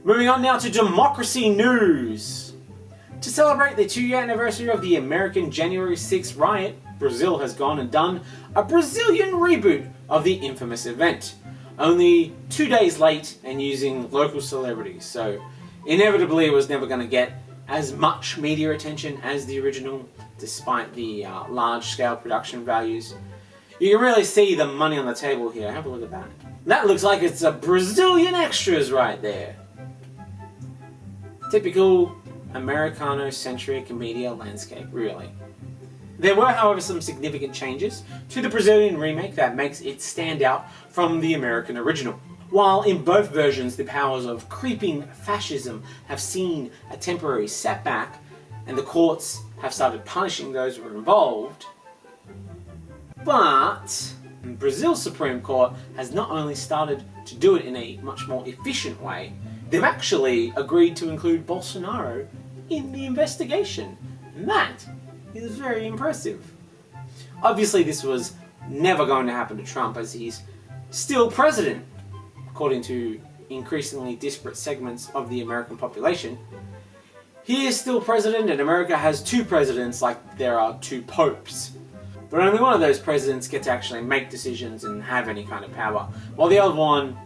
Moving on now to democracy news. To celebrate the 2-year anniversary of the American January 6th riot, Brazil has gone and done a Brazilian reboot of the infamous event. Only 2 days late and using local celebrities, so inevitably it was never going to get as much media attention as the original, despite the large-scale production values. You can really see the money on the table here. Have a look at that. That looks like it's a Brazilian extras right there. Typical Americano-centric media landscape, really. There were, however, some significant changes to the Brazilian remake that makes it stand out from the American original. While in both versions the powers of creeping fascism have seen a temporary setback and the courts have started punishing those who were involved, but Brazil's Supreme Court has not only started to do it in a much more efficient way, they've actually agreed to include Bolsonaro in the investigation. And that is very impressive. Obviously this was never going to happen to Trump, as he's still president, according to increasingly disparate segments of the American population. He is still president, and America has two presidents like there are two popes. But only one of those presidents gets to actually make decisions and have any kind of power, while the other one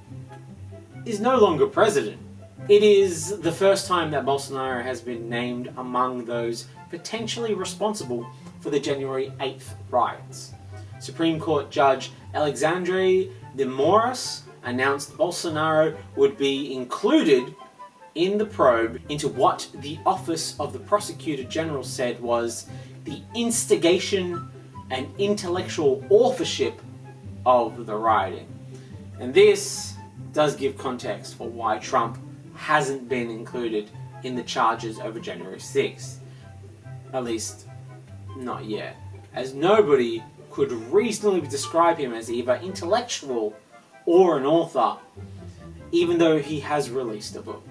is no longer president. It is the first time that Bolsonaro has been named among those potentially responsible for the January 8th riots. Supreme Court Judge Alexandre de Moraes announced Bolsonaro would be included in the probe into what the Office of the Prosecutor General said was the instigation and intellectual authorship of the rioting. And this does give context for why Trump hasn't been included in the charges over January 6th. At least, not yet. As nobody could reasonably describe him as either intellectual or an author, even though he has released a book.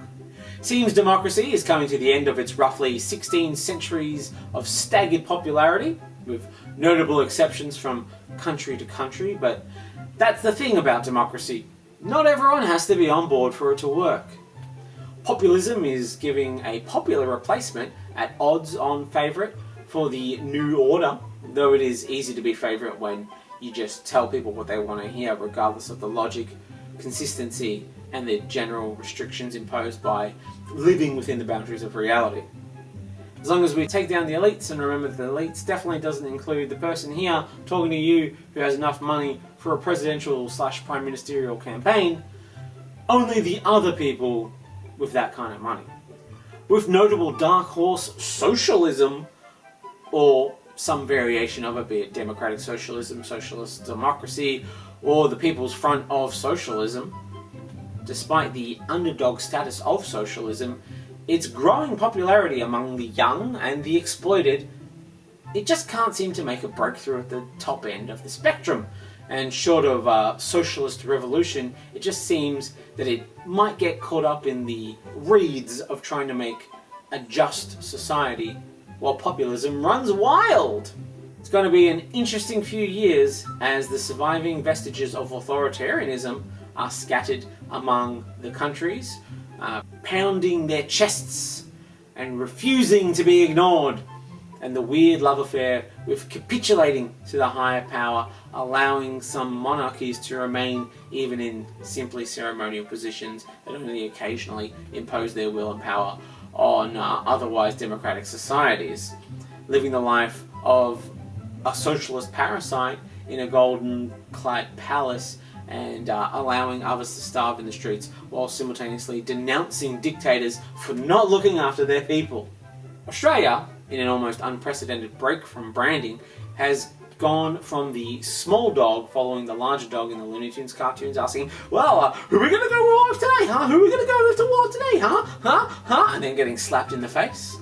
Seems democracy is coming to the end of its roughly 16 centuries of staggered popularity, with notable exceptions from country to country, but that's the thing about democracy. Not everyone has to be on board for it to work. Populism is giving a popular replacement at odds-on favourite for the new order, though it is easy to be favourite when you just tell people what they want to hear, regardless of the logic, consistency, and the general restrictions imposed by living within the boundaries of reality. As long as we take down the elites, and remember that the elites definitely doesn't include the person here talking to you who has enough money for a presidential/prime ministerial campaign, only the other people with that kind of money. With notable dark horse socialism, or some variation of it, be it democratic socialism, socialist democracy, or the People's Front of Socialism, despite the underdog status of socialism, its growing popularity among the young and the exploited, it just can't seem to make a breakthrough at the top end of the spectrum. And short of a socialist revolution, it just seems that it might get caught up in the reeds of trying to make a just society while populism runs wild. It's going to be an interesting few years as the surviving vestiges of authoritarianism are scattered among the countries, pounding their chests and refusing to be ignored, and the weird love affair with capitulating to the higher power, allowing some monarchies to remain even in simply ceremonial positions that only occasionally impose their will and power on otherwise democratic societies, living the life of a socialist parasite in a golden-clad palace and allowing others to starve in the streets while simultaneously denouncing dictators for not looking after their people. Australia, in an almost unprecedented break from branding, has gone from the small dog following the larger dog in the Looney Tunes cartoons asking, well, who are we going to go with today, huh? Who are we going to go with to war today, huh? And then getting slapped in the face,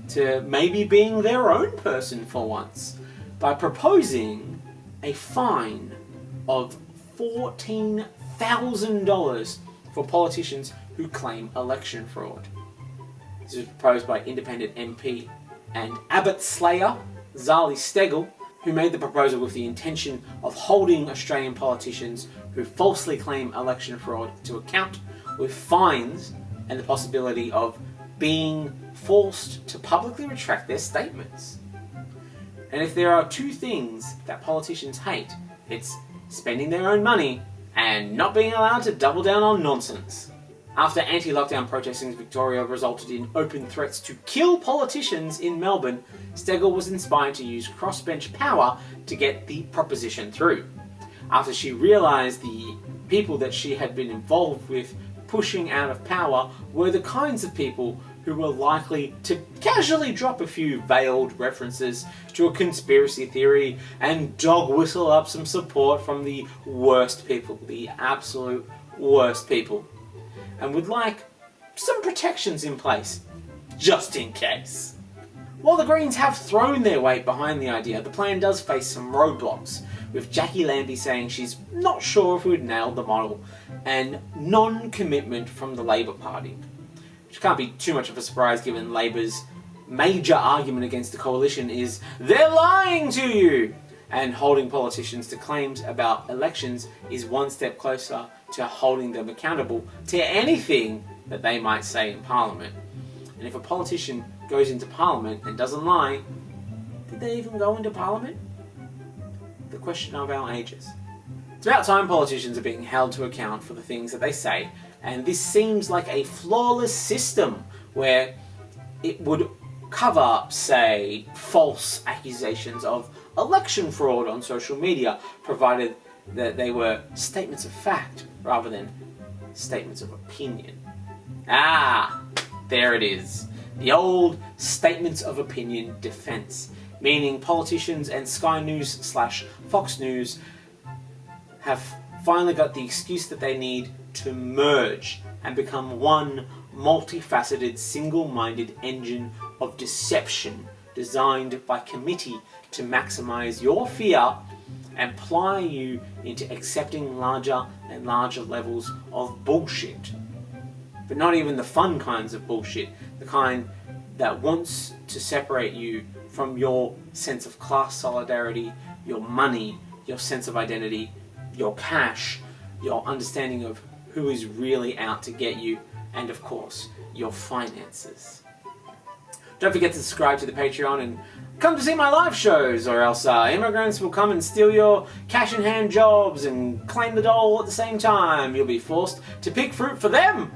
to maybe being their own person for once, by proposing a fine of $14,000 for politicians who claim election fraud. This was proposed by independent MP and Abbott Slayer, Zali Steggall, who made the proposal with the intention of holding Australian politicians who falsely claim election fraud to account, with fines and the possibility of being forced to publicly retract their statements. And if there are two things that politicians hate, it's spending their own money and not being allowed to double down on nonsense. After anti-lockdown protesting in Victoria resulted in open threats to kill politicians in Melbourne, Steggall was inspired to use crossbench power to get the proposition through. After she realised the people that she had been involved with pushing out of power were the kinds of people who were likely to casually drop a few veiled references to a conspiracy theory and dog whistle up some support from the worst people, the absolute worst people, and would like some protections in place, just in case. While the Greens have thrown their weight behind the idea, the plan does face some roadblocks, with Jackie Lambie saying she's not sure if we'd nailed the model, and non-commitment from the Labor Party. Which can't be too much of a surprise given Labor's major argument against the coalition is they're lying to you! And holding politicians to claims about elections is one step closer to holding them accountable to anything that they might say in Parliament. And if a politician goes into Parliament and doesn't lie, did they even go into Parliament? The question of our ages. It's about time politicians are being held to account for the things that they say, and this seems like a flawless system where it would cover up, say, false accusations of election fraud on social media, provided that they were statements of fact rather than statements of opinion. Ah, there it is. The old statements of opinion defense, meaning politicians and Sky News/Fox News have finally got the excuse that they need to merge and become one multifaceted, single-minded engine of deception designed by committee to maximize your fear and ply you into accepting larger and larger levels of bullshit. But not even the fun kinds of bullshit, the kind that wants to separate you from your sense of class solidarity, your money, your sense of identity, your cash, your understanding of who is really out to get you, and of course, your finances. Don't forget to subscribe to the Patreon and come to see my live shows, or else immigrants will come and steal your cash-in-hand jobs and claim the dole at the same time. You'll be forced to pick fruit for them.